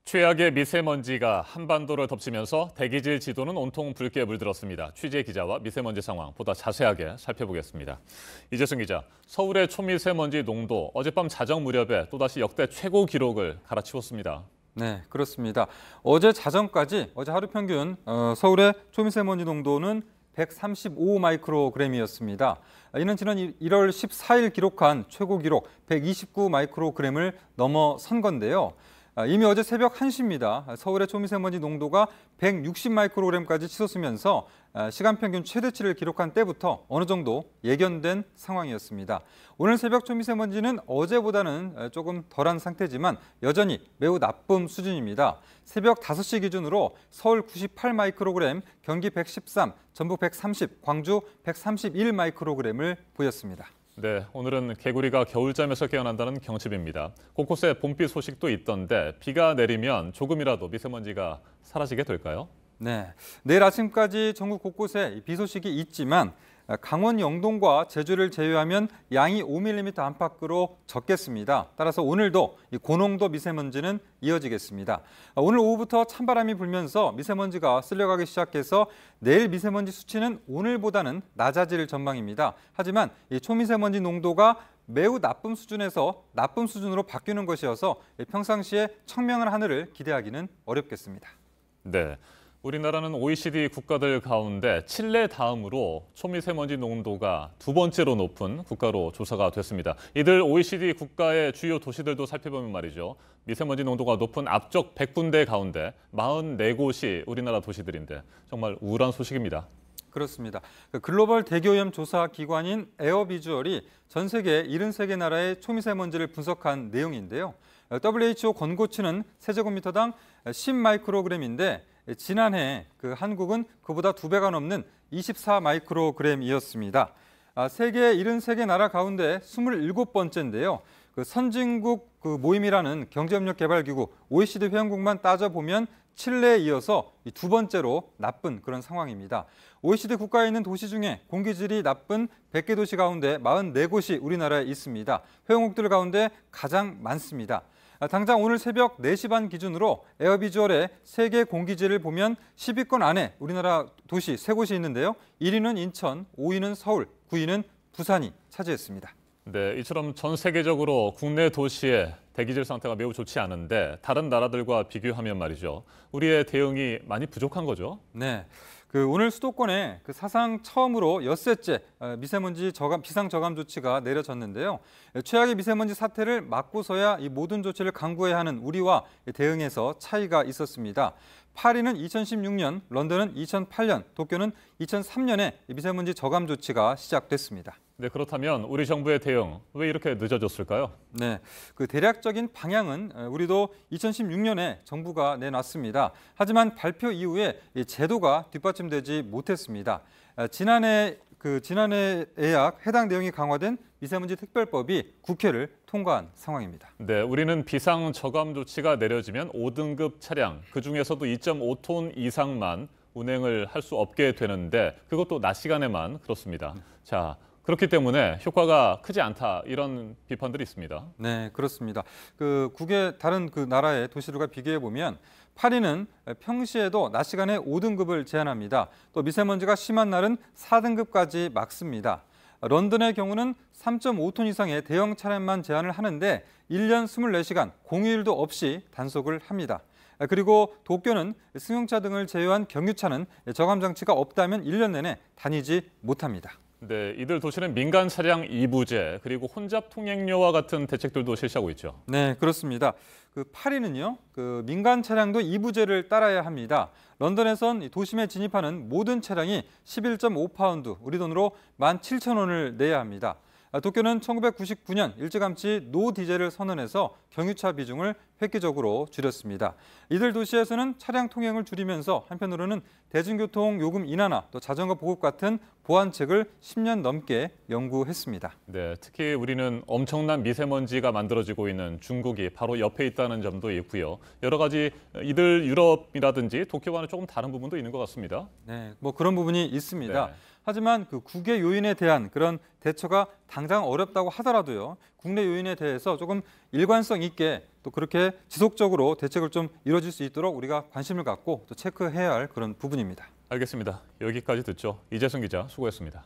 최악의 미세먼지가 한반도를 덮치면서 대기질 지도는 온통 붉게 물들었습니다. 취재 기자와 미세먼지 상황 보다 자세하게 살펴보겠습니다. 이재승 기자, 서울의 초미세먼지 농도 어젯밤 자정 무렵에 또다시 역대 최고 기록을 갈아치웠습니다. 네, 그렇습니다. 어제 자정까지 어제 하루 평균 서울의 초미세먼지 농도는 135 마이크로그램이었습니다. 이는 지난 1월 14일 기록한 최고 기록 129 마이크로그램을 넘어선 건데요. 이미 어제 새벽 1시입니다. 서울의 초미세먼지 농도가 160 마이크로그램까지 치솟으면서 시간 평균 최대치를 기록한 때부터 어느 정도 예견된 상황이었습니다. 오늘 새벽 초미세먼지는 어제보다는 조금 덜한 상태지만 여전히 매우 나쁨 수준입니다. 새벽 5시 기준으로 서울 98 마이크로그램, 경기 113, 전북 130, 광주 131 마이크로그램을 보였습니다. 네, 오늘은 개구리가 겨울잠에서 깨어난다는 경칩입니다. 곳곳에 봄비 소식도 있던데 비가 내리면 조금이라도 미세먼지가 사라지게 될까요? 네, 내일 아침까지 전국 곳곳에 비 소식이 있지만 강원 영동과 제주를 제외하면 양이 5mm 안팎으로 적겠습니다. 따라서 오늘도 고농도 미세먼지는 이어지겠습니다. 오늘 오후부터 찬바람이 불면서 미세먼지가 쓸려가기 시작해서 내일 미세먼지 수치는 오늘보다는 낮아질 전망입니다. 하지만 이 초미세먼지 농도가 매우 나쁨 수준에서 나쁨 수준으로 바뀌는 것이어서 평상시에 청명한 하늘을 기대하기는 어렵겠습니다. 네. 우리나라는 OECD 국가들 가운데 칠레 다음으로 초미세먼지 농도가 두 번째로 높은 국가로 조사가 됐습니다. 이들 OECD 국가의 주요 도시들도 살펴보면 말이죠. 미세먼지 농도가 높은 앞쪽 100군데 가운데 44곳이 우리나라 도시들인데 정말 우울한 소식입니다. 그렇습니다. 글로벌 대기오염 조사 기관인 에어비주얼이 전 세계 73개 나라의 초미세먼지를 분석한 내용인데요. WHO 권고치는 세제곱미터당 10 마이크로그램인데 지난해 한국은 그보다 2배가 넘는 24 마이크로그램이었습니다. 세계 73개 나라 가운데 27번째인데요. 선진국 모임이라는 경제협력개발기구 OECD 회원국만 따져보면 칠레에 이어서 두 번째로 나쁜 그런 상황입니다. OECD 국가에 있는 도시 중에 공기질이 나쁜 100개 도시 가운데 44곳이 우리나라에 있습니다. 회원국들 가운데 가장 많습니다. 당장 오늘 새벽 4시 반 기준으로 에어비주얼의 세계 공기질을 보면 10위권 안에 우리나라 도시 3곳이 있는데요. 1위는 인천, 5위는 서울, 9위는 부산이 차지했습니다. 네, 이처럼 전 세계적으로 국내 도시의 대기질 상태가 매우 좋지 않은데 다른 나라들과 비교하면 말이죠. 우리의 대응이 많이 부족한 거죠? 네. 오늘 수도권에 사상 처음으로 엿새째 미세먼지 비상 저감 조치가 내려졌는데요. 최악의 미세먼지 사태를 막고서야 이 모든 조치를 강구해야 하는 우리와 대응에서 차이가 있었습니다. 파리는 2016년, 런던은 2008년, 도쿄는 2003년에 미세먼지 저감 조치가 시작됐습니다. 네, 그렇다면 우리 정부의 대응 왜 이렇게 늦어졌을까요? 네, 대략적인 방향은 우리도 2016년에 정부가 내놨습니다. 하지만 발표 이후에 제도가 뒷받침되지 못했습니다. 지난해에야 해당 내용이 강화된 미세먼지 특별법이 국회를 통과한 상황입니다. 네, 우리는 비상 저감 조치가 내려지면 5등급 차량, 그중에서도 2.5톤 이상만 운행을 할 수 없게 되는데 그것도 낮 시간에만 그렇습니다. 자, 그렇기 때문에 효과가 크지 않다 이런 비판들이 있습니다. 네, 그렇습니다. 국외 다른 나라의 도시들과 비교해 보면 파리는 평시에도 낮 시간에 5등급을 제한합니다. 또 미세먼지가 심한 날은 4등급까지 막습니다. 런던의 경우는 3.5톤 이상의 대형 차량만 제한을 하는데 1년 24시간 공휴일도 없이 단속을 합니다. 그리고 도쿄는 승용차 등을 제외한 경유차는 저감 장치가 없다면 1년 내내 다니지 못합니다. 네, 이들 도시는 민간 차량 이부제 그리고 혼잡 통행료와 같은 대책들도 실시하고 있죠. 네, 그렇습니다. 파리는요, 민간 차량도 이부제를 따라야 합니다. 런던에선 도심에 진입하는 모든 차량이 11.5파운드, 우리 돈으로 17,000원을 내야 합니다. 도쿄는 1999년 일찌감치 노 디젤을 선언해서 경유차 비중을 획기적으로 줄였습니다. 이들 도시에서는 차량 통행을 줄이면서 한편으로는 대중교통 요금 인하나 또 자전거 보급 같은 보완책을 10년 넘게 연구했습니다. 네, 특히 우리는 엄청난 미세먼지가 만들어지고 있는 중국이 바로 옆에 있다는 점도 있고요. 여러 가지 이들 유럽이라든지 도쿄와는 조금 다른 부분도 있는 것 같습니다. 네, 그런 부분이 있습니다. 네. 하지만 국외 요인에 대한 그런 대처가 당장 어렵다고 하더라도요. 국내 요인에 대해서 조금 일관성 있게 또 그렇게 지속적으로 대책을 좀 이뤄질 수 있도록 우리가 관심을 갖고 또 체크해야 할 그런 부분입니다. 알겠습니다. 여기까지 듣죠. 이재승 기자 수고했습니다.